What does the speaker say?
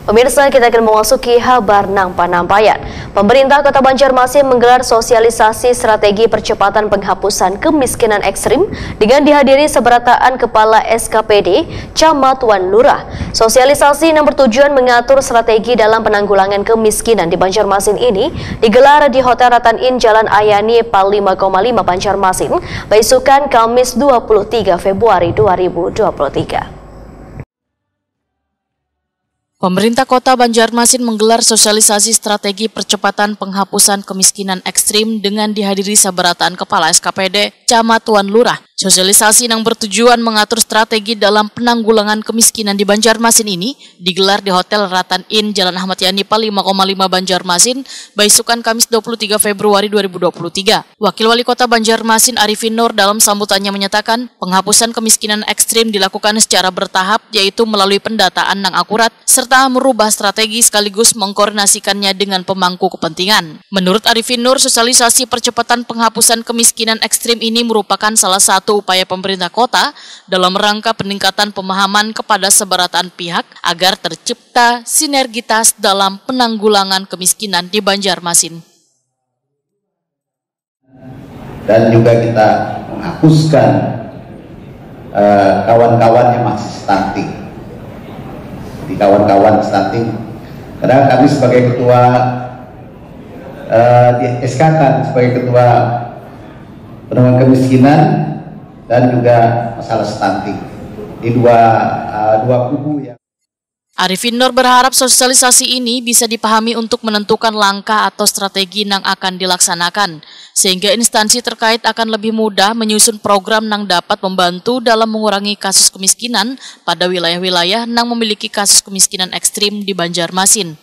Pemirsa, kita akan memasuki kabar nang panampayan. Pemerintah Kota Banjarmasin menggelar sosialisasi strategi percepatan penghapusan kemiskinan ekstrim dengan dihadiri seberataan kepala SKPD, Camat Wan Lurah. Sosialisasi yang bertujuan mengatur strategi dalam penanggulangan kemiskinan di Banjarmasin ini digelar di Hotel Ratan Inn Jalan Ayani Pal 5,5 Banjarmasin, besukan Kamis 23 Februari 2023. Pemerintah Kota Banjarmasin menggelar sosialisasi strategi percepatan penghapusan kemiskinan ekstrim dengan dihadiri sabarataan kepala SKPD, Camat Wan Lurah. Sosialisasi yang bertujuan mengatur strategi dalam penanggulangan kemiskinan di Banjarmasin ini digelar di Hotel Ratan Inn Jalan Ahmad Yani Pal 5,5 Banjarmasin, besukan Kamis 23 Februari 2023. Wakil Wali Kota Banjarmasin Arifin Nur dalam sambutannya menyatakan penghapusan kemiskinan ekstrim dilakukan secara bertahap, yaitu melalui pendataan yang akurat serta merubah strategi sekaligus mengkoordinasikannya dengan pemangku kepentingan. Menurut Arifin Nur, sosialisasi percepatan penghapusan kemiskinan ekstrim ini merupakan salah satu upaya pemerintah kota dalam rangka peningkatan pemahaman kepada seberataan pihak agar tercipta sinergitas dalam penanggulangan kemiskinan di Banjarmasin. Dan juga kita menghapuskan kawan-kawan yang masih stunting. Di kawan-kawan stunting, karena kami sebagai ketua di SK kan sebagai ketua penanggulangan kemiskinan dan juga masalah stunting di dua kubu ya. Arifin Nur berharap sosialisasi ini bisa dipahami untuk menentukan langkah atau strategi yang akan dilaksanakan, sehingga instansi terkait akan lebih mudah menyusun program yang dapat membantu dalam mengurangi kasus kemiskinan pada wilayah-wilayah yang memiliki kasus kemiskinan ekstrim di Banjarmasin.